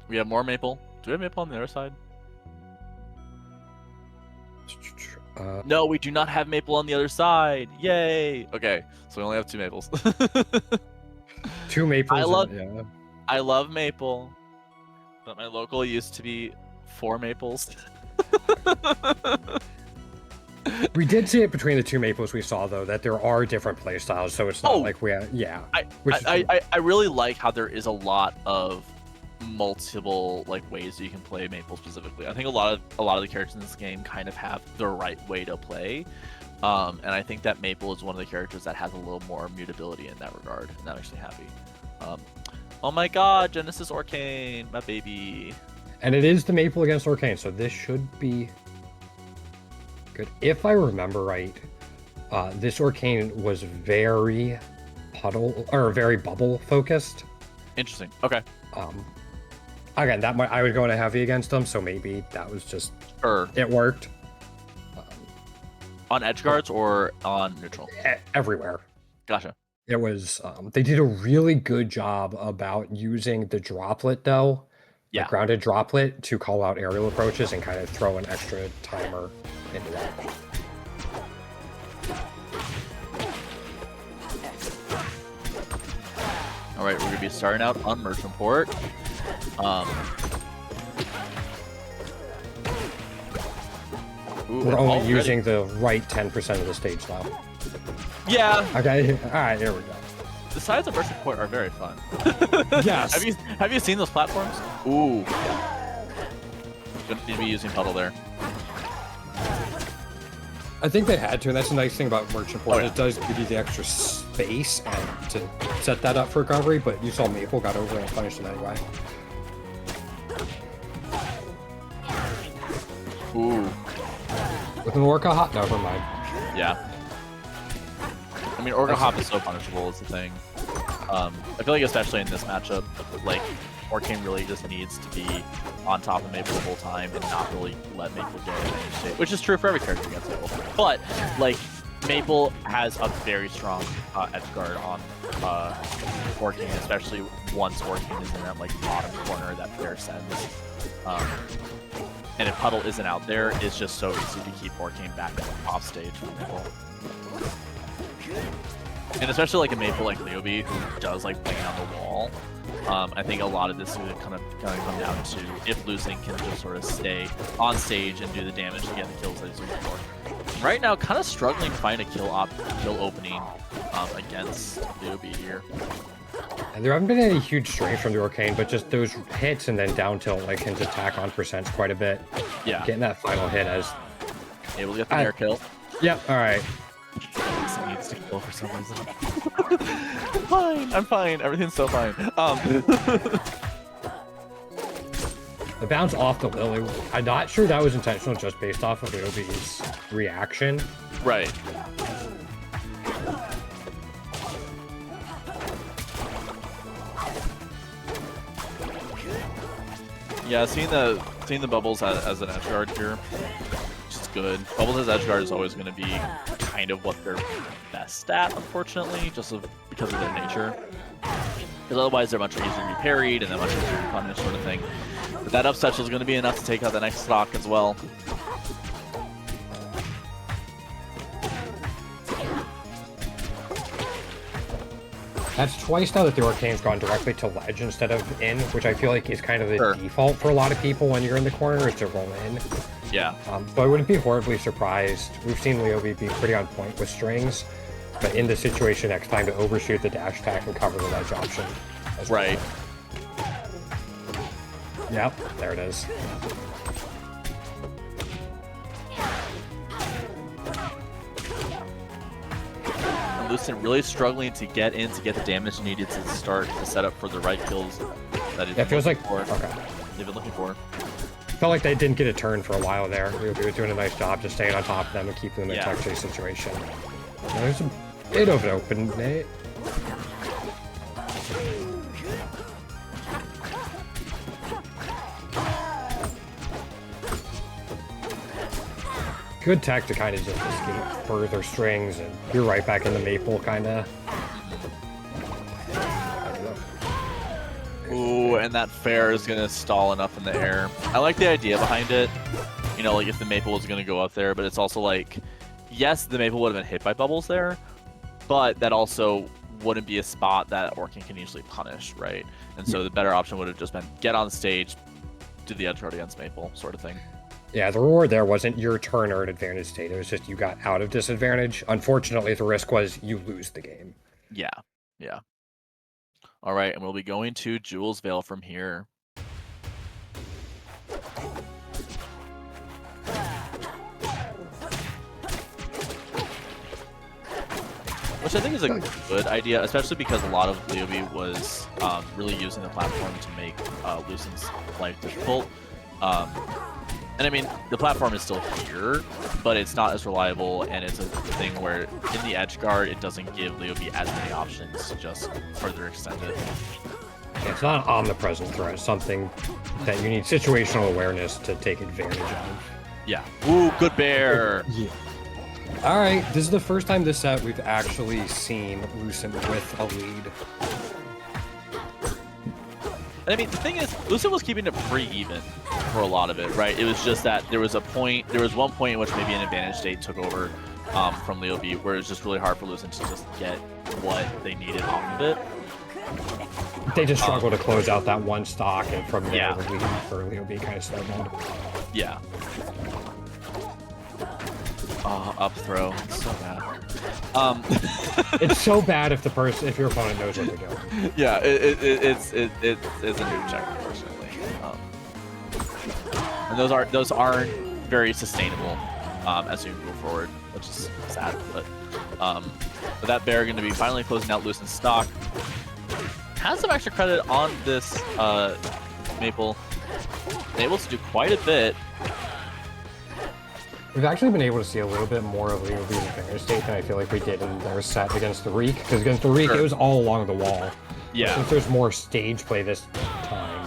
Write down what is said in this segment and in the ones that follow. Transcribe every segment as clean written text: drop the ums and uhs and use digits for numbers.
We have more maple. Do we have maple on the other side? No, we do not have maple on the other side. Yay! Okay, so we only have 2 maples. 2 maples. I love maple, but my local used to be 4 maples. We did see it between the 2 maples we saw, though, that there are different play styles, so it's not like we have, I really like how there is a lot of multiple like ways you can play maple specifically. I think a lot of the characters in this game kind of have the right way to play, and I think that maple is one of the characters that has a little more mutability in that regard, and that makes me happy. Oh my god, Genesis Orcane, my baby. And it is the maple against Orcane, so this should be good. If I remember right, this Orcane was very very bubble focused. Interesting. Okay. Again, I would go into heavy against them, so maybe that was just it worked. On edge guards or on neutral? Everywhere. Gotcha. It was they did a really good job about using the droplet though. Yeah. The grounded droplet to call out aerial approaches and kind of throw an extra timer into that. All right, we're gonna be starting out on Merchant Port. We're only using the right 10% of the stage though. Yeah. Okay. All right. Here we go. The sides of Merchant Port are very fun. Yes. Have you seen those platforms? Ooh. Gonna need to be using puddle there. I think they had to, and that's the nice thing about Merchant Port. It does give you the extra space and to set that up for recovery, but you saw Maypul got over and punished it anyway. Ooh. With an Orca Hop? Never mind. Yeah. I mean, Orca Hop is so punishable is the thing. I feel like especially in this matchup, like, Orcane really just needs to be on top of Maypul the whole time and not really let Maypul get in any state, which is true for every character against Maypul. But, like, Maypul has a very strong edge guard on Orcane, especially once Orcane is in that, like, bottom corner that Bear sends. And if Puddle isn't out there, it's just so easy to keep Orcane back off stage for Maypul. And especially like a Maypul like Leobee, who does like playing on the wall. I think a lot of this is going to kind of come down to if Lucent can just sort of stay on stage and do the damage to get the kills that he's looking for. Right now, kind of struggling to find a kill opening against Leobee here. And there haven't been any huge strength from the Orcane, but just those hits and then down tilt like his attack on percents quite a bit. Yeah. Getting that final hit as able to get the air kill. Yep. All right. He needs to kill for some reason. I'm fine. I'm fine. Everything's so fine. The bounce off the Lily. I'm not sure that was intentional, just based off of Leobee's reaction. Right. Yeah, seeing the bubbles as an edge guard here, which is good. Bubbles as edge guard is always going to be kind of what they're best at, unfortunately, just because of their nature. Because otherwise they're much easier to be parried and they're much easier to punish, sort of thing. But that up special is going to be enough to take out the next stock as well. That's twice now that the Orcane's gone directly to ledge instead of in, which I feel like is kind of the default for a lot of people when you're in the corner, is to roll in. Yeah. So I wouldn't be horribly surprised. We've seen Leobee be pretty on point with strings, but in the situation next time to overshoot the dash attack and cover the ledge option. Right. Yep, there it is. Lucent really struggling to get in to get the damage needed to start to set up for the right kills that it feels like they've been looking for. Felt like they didn't get a turn for a while there. Leobee was doing a nice job just staying on top of them and keeping them in a tech chase situation. There's a bit of an open net. Good tech to kind of just escape further strings, and you're right back in the Maypul, kind of. Ooh, and that fair is gonna stall enough in the air. I like the idea behind it. You know, like if the Maypul was gonna go up there, but it's also like, yes, the Maypul would have been hit by bubbles there, but that also wouldn't be a spot that Orcane can easily punish, right? And so the better option would have just been get on stage, do the edge guard against Maypul, sort of thing. Yeah, the reward there wasn't your turn or an advantage state. It was just you got out of disadvantage. Unfortunately, the risk was you lose the game. Yeah, yeah. All right, and we'll be going to Jules Vale from here. Which I think is a good idea, especially because a lot of Leobee was really using the platform to make Lucent's life difficult. And I mean, the platform is still here, but it's not as reliable, and it's a thing where in the edge guard, it doesn't give Leobee as many options to just further extend it. It's not an omnipresent threat. It's something that you need situational awareness to take advantage of. Yeah. Ooh, good bear! Yeah. All right, this is the first time this set we've actually seen Lucent with a lead. And I mean, the thing is, Lucent was keeping it pretty even for a lot of it, right? It was just that there was one point in which maybe an advantage state took over from Leobee, where it was just really hard for Lucent to just get what they needed off of it. They just struggled to close out that one stock, and from there, Yeah. the lead for Leobee kind of snowballed. Yeah. Oh, up throw. It's so bad. It's so bad if your opponent knows what they're doing. Yeah, it's a noob check, unfortunately. And those aren't very sustainable as you move forward, which is sad. But that bear going to be finally closing out Lucent's stock. Has some extra credit on this Maypul. Been able to do quite a bit. We've actually been able to see a little bit more of Leobee's advantage state than I feel like we did in their set against the Reek, because against the Reek, Sure. it was all along the wall. Yeah. Since there's more stage play this time.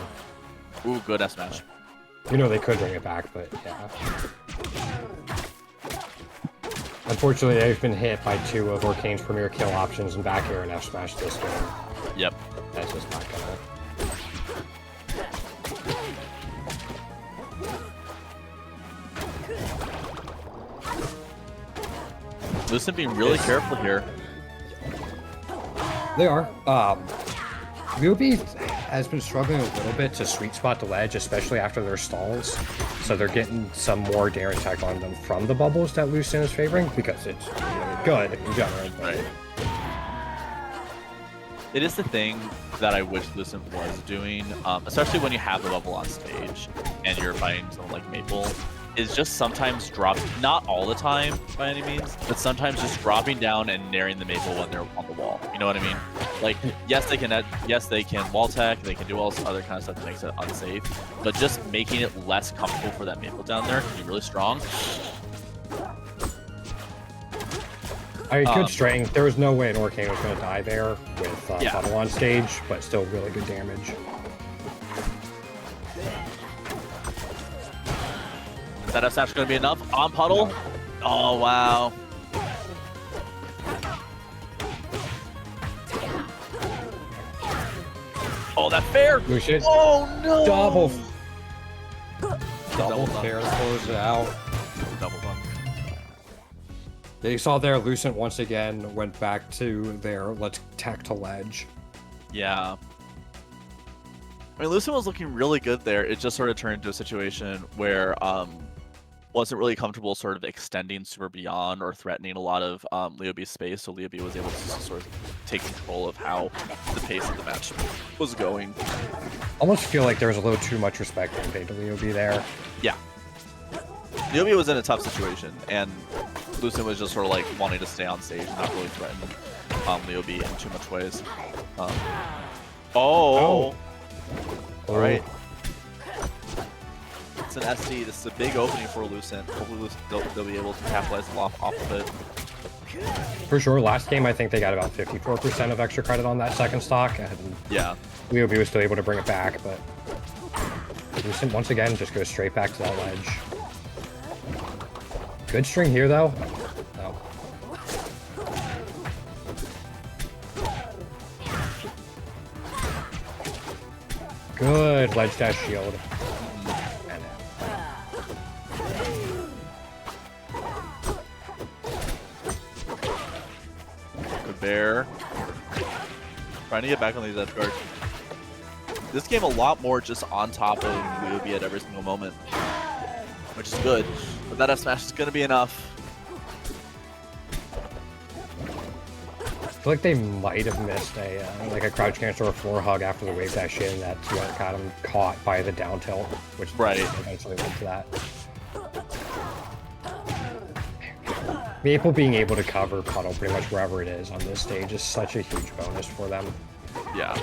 Ooh, good S smash. You know they could bring it back, but yeah. Unfortunately, they've been hit by two of Orcane's premier kill options and back air and F smash this game. Yep. That's just not gonna... Lucent being really careful here. They are. Leobee has been struggling a little bit to sweet spot the ledge, especially after their stalls. So they're getting some more dare attack on them from the bubbles that Lucent is favoring, because it's really good in general. Right. It is the thing that I wish Lucent was doing, especially when you have the bubble on stage and you're fighting someone like Maypul, is just sometimes not all the time by any means, but sometimes just dropping down and naring the Maypul when they're on the wall. You know what I mean? Like, yes, they can wall tech, they can do all this other kind of stuff that makes it unsafe, but just making it less comfortable for that Maypul down there can be really strong. I mean, good strength. There was no way an Orcane was going to die there with bubble on stage, but still really good damage. Is that F-Snatch going to be enough? On puddle? No. Oh, wow. Oh, that fair! Lucent. Oh, no! Double fair to close it out. Double done. They saw their Lucent once again went back to their let's tech to ledge. Yeah. I mean, Lucent was looking really good there. It just sort of turned into a situation where wasn't really comfortable sort of extending super beyond or threatening a lot of Leobee's space, so Leobee was able to sort of take control of how the pace of the match was going. Almost feel like there was a little too much respect being paid to Leobee there. Yeah. Leobee was in a tough situation, and Lucent was just sort of like wanting to stay on stage and not really threaten Leobee in too much ways. All right. It's an SD. This is a big opening for Lucent. Hopefully they'll be able to capitalize off of it. For sure. Last game, I think they got about 54% of extra credit on that second stock. And Yeah. Leobee was still able to bring it back, but Lucent once again just goes straight back to that ledge. Good string here, though. No. Good ledge dash shield. And Good bear. Trying to get back on these edge guards. This game a lot more just on top of Leobee at every single moment, which is good. But that F smash is going to be enough. I feel like they might have missed a like a crouch cancel or floor hug after the wave dash in that got him caught by the down tilt, which eventually led to that. Maypul being able to cover puddle pretty much wherever it is on this stage is such a huge bonus for them. Yeah.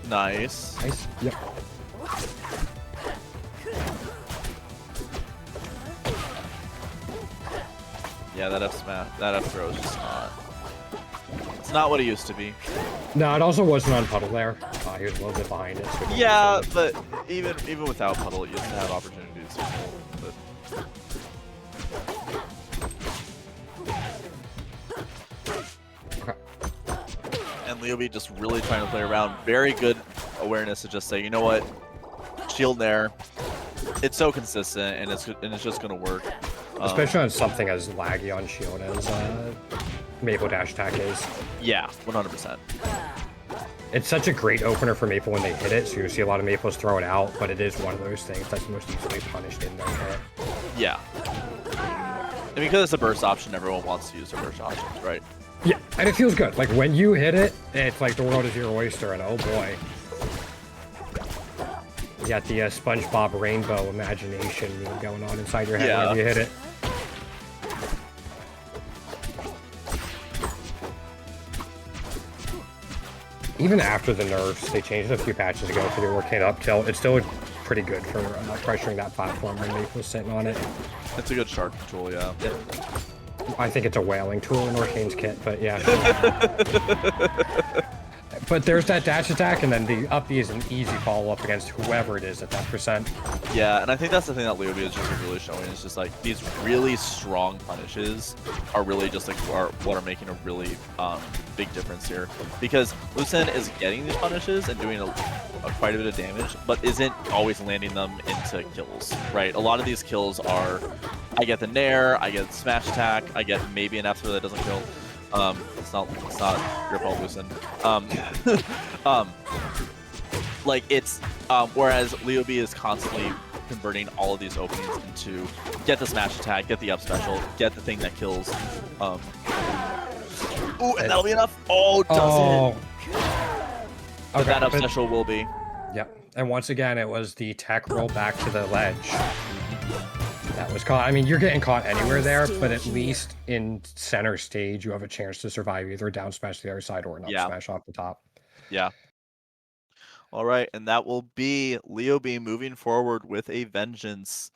Nice. Nice. Yep. Yeah, that F smash, that F throw is just not. It's not what it used to be. No, it also wasn't on puddle there. He was a little bit behind it. So Yeah, but even without puddle, you used to have opportunities. But... Okay. And Leobee just really trying to play around. Very good awareness to just say, you know what, shield there. It's so consistent, and it's just gonna work. Especially on something as laggy on shield as Maypul dash attack is. Yeah, 100%. It's such a great opener for Maypul when they hit it, so you see a lot of Maypuls throw it out, but it is one of those things that's most easily punished in their hit. Yeah. And because it's a burst option, everyone wants to use their burst options, right? Yeah, and it feels good. Like, when you hit it, it's like the world is your oyster, and oh boy. You got the SpongeBob rainbow imagination going on inside your head whenever you hit it. Even after the nerfs, they changed it a few patches ago for the Orcane up tilt. It's still pretty good for pressuring that platform when Maypul was sitting on it. It's a good shark control, yeah. I think it's a whaling tool in Orcane's kit, but yeah. But there's that dash attack, and then the up B is an easy follow-up against whoever it is at that percent. Yeah, and I think that's the thing that Leobee is just really showing. Is just like these really strong punishes are really just like what are making a really big difference here. Because Lucent is getting these punishes and doing quite a bit of damage, but isn't always landing them into kills, right? A lot of these kills are, I get the nair, I get the smash attack, I get maybe an F throw that doesn't kill. It's not your fault, Lucent. Like it's whereas Leobee is constantly converting all of these openings into get the smash attack, get the up special, get the thing that kills. Ooh, and that'll be enough. Oh, does it? Okay, that up special will be. Yep. And once again, it was the tech roll back to the ledge. That was caught. I mean, you're getting caught anywhere there, but at least in center stage, you have a chance to survive either a down smash to the other side or an up smash off the top. Yeah. All right, and that will be Leobee moving forward with a vengeance.